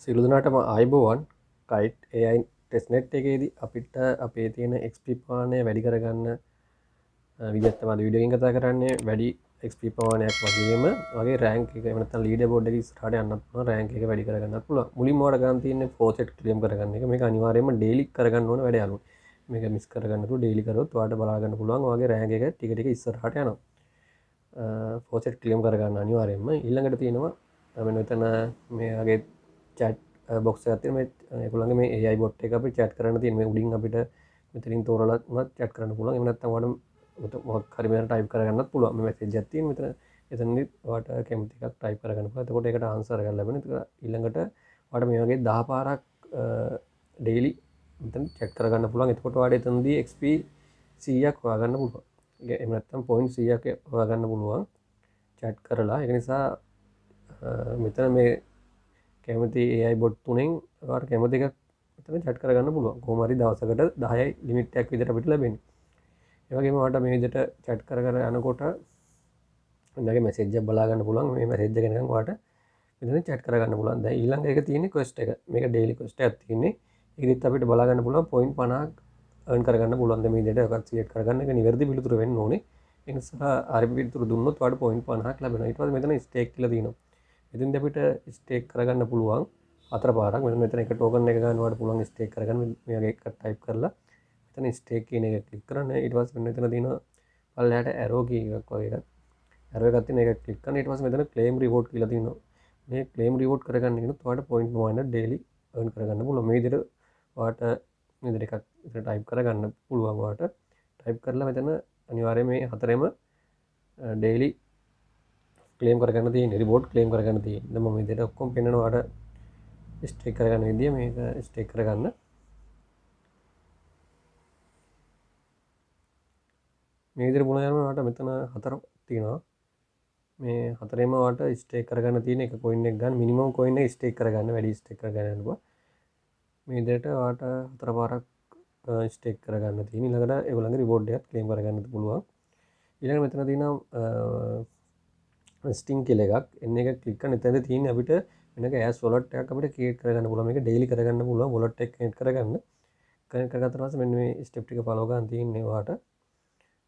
සියලු දෙනාටම ආයුබෝවන්. කයිට් AI ටෙස්ට්නෙට් එකේදී අපිට අපේ තියෙන XP ප්‍රමාණය වැඩි කරගන්න විදිහත් තමයි වීඩියෝ එකකින් කතා කරන්නේ. වැඩි XP ප්‍රමාණයක් වගේම වගේ රෑන්ක් එක එහෙම නැත්නම් ලීඩර් බෝඩ් එකේ ඉස්සරහට යන්නත් පුළුවන්, රෑන්ක් එක වැඩි කරගන්නත් පුළුවන්. මුලින්ම ඔයාලට ගන්න තියෙන්නේ ෆෝසෙට් ක්ලේම් කරගන්න එක. මේක අනිවාර්යයෙන්ම ඩේලි කරගන්න ඕන වැඩ යාළුවෝ. මේක මිස් කරගන්න තු ඩේලි කරොත් ඔයාලට බලා ගන්න පුළුවන් ඔයාගේ රෑන්ක් එක ටික ටික ඉස්සරහට යනවා. ෆෝසෙට් ක්ලේම් කරගන්න අනිවාර්යයෙන්ම. ඊළඟට තියෙනවා මෙන්න මෙතන මේගේ චැට් බොක්ස් එකක් තියෙනවා. මේ ඒගොල්ලන්ගේ මේ AI bot එක අපිට chat කරන්න තියෙන මේ උඩින් අපිට මෙතනින් තෝරලා උනත් chat කරන්න පුළුවන්. එහෙම නැත්නම් ඔයාලට මොකක් හරි මෙතන type කරගන්නත් පුළුවන්. මේ message එකක් තියෙන මෙතන එතනදි ඔයාලට කැමති එකක් type කරගන්න පුළුවන්. එතකොට ඒකට answer එකක් ලැබෙනවා. ඊළඟට ඔයාලට මේ වගේ 10 පාරක් daily මෙතන chat කරගන්න පුළුවන්. එතකොට ඔයාලට එතනදී XP 100ක් හොයාගන්න පුළුවන්. එහෙම නැත්නම් point 100ක් හොයාගන්න පුළුවන් chat කරලා. ඒක නිසා මෙතන මේ කැමති AI බොට් තුනෙන් ඔයාලට කැමති එකක් මෙතන chat කරගන්න පුළුවන්. කොහොම හරි දවසකට 10යි ලිමිට් එකක් විදිහට අපිට ලැබෙන්නේ. ඒ වගේම ඔයාලට මේ විදිහට chat කර කර යනකොට මගේ මැසේජ් එකක් බලා ගන්න පුළුවන්. මේ මැසේජ් එක නිකන් ඔයාලට මෙතන chat කරගන්න පුළුවන්. දැන් ඊළඟ එක තියෙන්නේ quest එක. මේක daily quest එකක් තියෙන්නේ. ඒකෙදිත් අපිට බලා ගන්න පුළුවන් point 50ක් earn කරගන්න පුළුවන්. දැන් මේ විදිහට එකක් select කරගන්න එක නිවැරදි පිළිතුර වෙන්න ඕනේ. ඒ නිසා හරි පිළිතුර දුන්නොත් ඔයාලට point 50ක් ලැබෙනවා. ඊට පස්සේ මෙතන stake කියලා තියෙනවා. ඉතින් අපිට ස්ටේක් කරගන්න පුළුවන් 4 පාරක්. මෙතන එක ටෝකන් එක ගන්නවට පුළුවන් ස්ටේක් කරගන්න. මේ වගේ එකක් ටයිප් කරලා මෙතන ස්ටේක් කියන එක ක්ලික් කරන්න. ඊට පස්සේ මෙතන තියෙනවා පල්ලෙහාට ඇරෝ කී එකක් වගේ එකක්. ඇරෝ එකක් තියෙන එක ක්ලික් කරන්න. ඊට පස්සේ මෙතන ක්ලේම් රිවෝඩ් කියලා තියෙනවා. මේ ක්ලේම් රිවෝඩ් කරගන්න කියනොත් ඔයාලට පොයින්ට් ප්‍රමාණයක් ඩේලි earn කරගන්න පුළුවන්. මේ විදිහට ඔයාලට මේ විදිහට එකක් මෙතන ටයිප් කරගන්න පුළුවන්. ඔයාලට ටයිප් කරලා මෙතන අනිවාර්යයෙන් මේ හතරෙම ඩේලි ක්ලේම් කරගන්න තියෙන රිවෝඩ් ක්ලේම් කරගන්න තියෙන. දැන් මම මේ විදිහට ඔක්කොම පෙන්නනවා ඔයාලට ස්ටේක් කරගන්න විදිය. මේක ස්ටේක් කරගන්න මේ විදිහට පුරා යනවා. ඔයාලට මෙතන හතර තියෙනවා. මේ හතරේම ඔයාලට ස්ටේක් කරගන්න තියෙන එක කොයින් එක ගන්න මිනිමම් කොයින් එක ස්ටේක් කරගන්න වැඩි ස්ටේක් කරගන්න යනවා. මේ විදිහට ඔයාලට හතර පාරක් ස්ටේක් කරගන්න තියෙන. ඊළඟට ඒගොල්ලන්ගේ රිවෝඩ් එකත් ක්ලේම් කරගන්න පුළුවන්. ඊළඟට මෙතන තියෙනවා ස්ටිං කියලා එකක්. එන්න එක ක්ලික් කරන එතනදී තියෙන්නේ අපිට වෙනක ඇස් වොලට් එකක් අපිට ක්‍රියේට් කරගන්න පුළුවන්. මේක ඩේලි කරගන්න පුළුවන්. වොලට් එක ක්‍රියේට් කරගන්න. කනෙක්ට් කරගත්තාට පස්සේ මෙන්න මේ ස්ටෙප් ටික ෆලෝ ගන්න තියෙන්නේ ඔයාලට.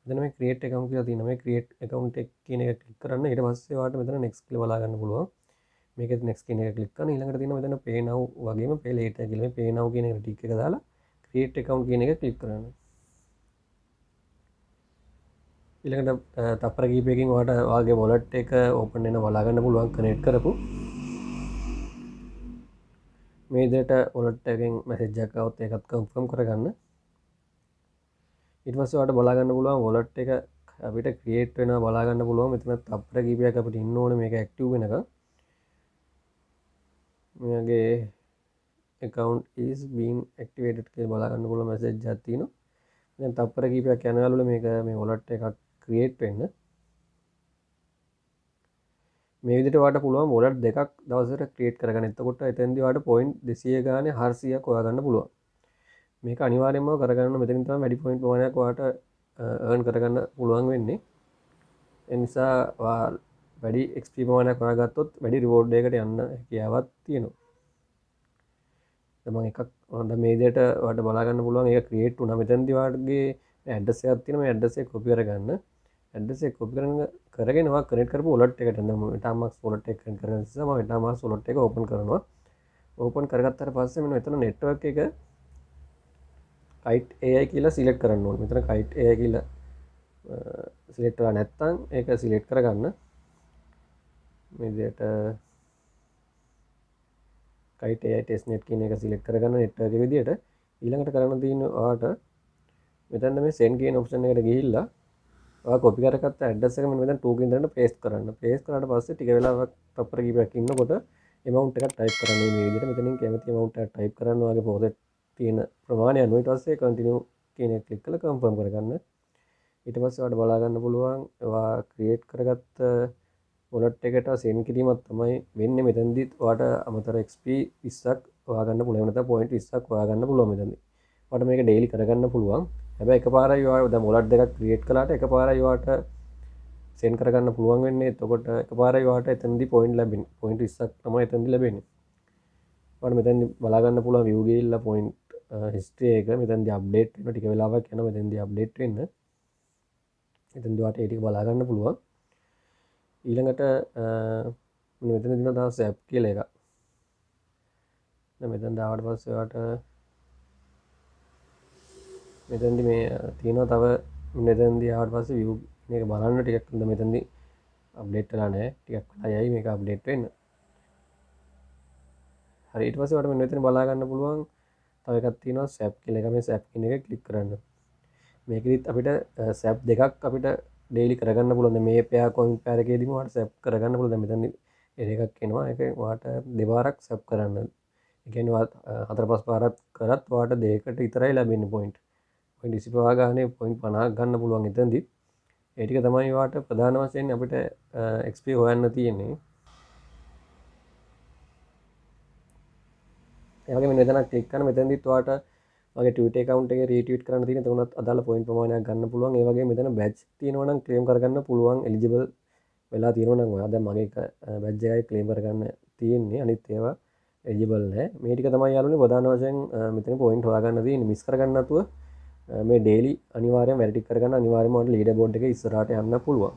මෙතන මේ ක්‍රියේට් account කියලා තියෙනවා. මේ ක්‍රියේට් account එක කියන එක ක්ලික් කරන්න. ඊට පස්සේ ඔයාලට මෙතන next කියලා බලා ගන්න පුළුවන්. මේකෙත් next කියන එක ක්ලික් කරන්න. ඊළඟට තියෙනවා මෙතන pay now වගේම pay later කියලා. මේ pay now කියන එක ටික් එක දාලා ක්‍රියේට් account කියන එක ක්ලික් කරන්න. ඊළඟට තප්පර කීපයකින් ඔයාලට ඔයාගේ wallet එක open වෙන බලා ගන්න පුළුවන් කනෙක්ට් කරපු. මේ විදිහට wallet එකෙන් message එකක් આવත් ඒකත් confirm කරගන්න. ඊට පස්සේ ඔයාලට බලා ගන්න පුළුවන් wallet එක අපිට create වෙනවා බලා ගන්න පුළුවන්. මෙතන තප්පර කීපයක් අපිට ඉන්න ඕනේ මේක active වෙනකන්. මෙයාගේ account is being activated කියලා බලා ගන්න පුළුවන් message එකක් තියෙනවා. දැන් තප්පර කීපයක් යනවලු මේක මේ wallet එකක් create වෙන්න. මේ විදිහට ඔයාලට පුළුවන් wallet දෙකක් දවසකට create කරගන්න. එතකොට එතෙන්දී ඔයාලට point 200 ගානේ 400ක් හොයාගන්න පුළුවන්. මේක අනිවාර්යයෙන්ම කරගන්න. මෙතනින් තමයි වැඩි point ප්‍රමාණයක් ඔයාලට earn කරගන්න පුළුවන් වෙන්නේ. ඒ නිසා ඔයා වැඩි XP ප්‍රමාණයක් හොයාගත්තොත් වැඩි reward එකකට යන්න හැකියාවක් තියෙනවා. දැන් මම එකක් දැන් මේ විදිහට ඔයාලට බලා ගන්න පුළුවන්. ඒක create වුණා. මෙතනදී ඔයාලගේ address එකක් තියෙනවා. මේ address එක copy කරගන්න. address එක copy කරගෙන ඔයා connect කරපු wallet එකට දැන් මම metamask wallet එක connect කරන නිසා මම metamask wallet එක open කරනවා. open කරගත්තාට පස්සේ මෙන්න මෙතන network එක kite AI කියලා select කරන්න ඕනේ. මෙතන kite AI කියලා select කරලා නැත්නම් ඒක select කරගන්න. මේ විදිහට kite AI testnet කියන එක select කරගන්න network එක විදිහට. ඊළඟට කරන්න තියෙන්නේ ඔයාලට මෙතන මේ send කියන option එකට ගිහිල්ලා ඔයා copy කරගත්ත address එක මෙන්න මෙතන 2 කින් දාන්න paste කරන්න. paste කරාට පස්සේ ටික වෙලාවක් තප්පර කීපයක් ඉන්නකොට amount එකක් type කරන්න මේ විදිහට. මෙතනින් කැමති amount එකක් type කරන්න ඔයාගේ පොතේ තියෙන ප්‍රමාණය අනුව. ඊට පස්සේ continue කියන එක ක්ලික් කරලා confirm කරගන්න. ඊට පස්සේ ඔයාලට බලා ගන්න පුළුවන් ඔයා create කරගත්ත wallet එකට send කිරීමක් තමයි වෙන්නේ. මෙතනදිත් ඔයාලට අමතර XP 20ක් හොයාගන්න පුළුවන්. නැත්නම් point 20ක් හොයාගන්න පුළුවන් මෙතනදී. ඔයාලට මේක daily කරගන්න පුළුවන්. හැබැයි එකපාරයි ඔයා දැන් wallet දෙකක් create කළාට එකපාරයි ඔයාලට send කරගන්න පුළුවන් වෙන්නේ. එතකොට එකපාරයි ඔයාලට එතනදී point ලැබෙන්නේ. point 20ක් තමයි එතනදී ලැබෙන්නේ. වට මෙතැන් බලාගන්න පුළුවන් view ගිහිල්ලා point history එක මෙතනදී update වෙන ටික වෙලාවක් යනවා මෙතනදී update වෙන්න. එතනදී වාට ඒ ටික බලාගන්න පුළුවන්. ඊළඟට මෙතන දින තව app කියලා එකක්. දැන් මෙතන දාවට පස්සේ වාට මෙතනදී මේ තියෙනවා තව මෙතනදී ආවට පස්සේ view මේක බලන්න ටිකක් මෙතනදී අප්ඩේට් වෙලා නැහැ. ටිකක් වෙලා යයි මේක අප්ඩේට් වෙන්න. හරි ඊට පස්සේ වට මෙතන බලා ගන්න පුළුවන් තව එකක් තියෙනවා SAP කියලා එක. මේ SAP කියන එක ක්ලික් කරන්න. මේකෙදිත් අපිට SAP දෙකක් අපිට ඩේලි කරගන්න පුළුවන්. මේ පෙයා කොයින් පෙයාර එකේදීම වාට SAP කරගන්න පුළුවන්. දැන් මෙතන එකක් එනවා. ඒක වාට දෙපාරක් SAP කරන්න. ඒ කියන්නේ වාට 4-5 පාරක් කරත් වාට දෙකකට විතරයි ලැබෙන්නේ පොයින්ට්. පොයින්ට් 25 ගානේ පොයින්ට් 50ක් ගන්න පුළුවන් එතනදී. ඒ ටික තමයි වාට ප්‍රධාන වශයෙන් අපිට XP හොයන්න තියෙන්නේ. ඒ වගේම මෙතන ක්ලික් කරන මෙතනදිත් වාට වගේ ට්විටර් account එකේ රීට්වීට් කරන්න තියෙන එතනත් අදාළ පොයින්ට් ප්‍රමාණයක් ගන්න පුළුවන්. ඒ වගේම මෙතන බැච් තියෙනවා නම් ක්ලේම් කරගන්න පුළුවන් එලිජිබල් වෙලා තියෙනවා නම් ඔයා දැන් මගේ එක බැච් එකයි ක්ලේම් කරගන්න තියෙන්නේ. අනිත් ඒවා එලිජිබල් නැහැ. මේ ටික තමයි යාළුවනේ ප්‍රධාන වශයෙන් මෙතන පොයින්ට් හොයාගන්න තියෙන්නේ. මිස් කරගන්න නැතුව මේ ඩේලි අනිවාර්යෙන් වැඩ ටික කරගන්න අනිවාර්යයෙන්ම ඔයාලට ලීඩර් බෝඩ් එකේ ඉස්සරහට යන්න පුළුවන්.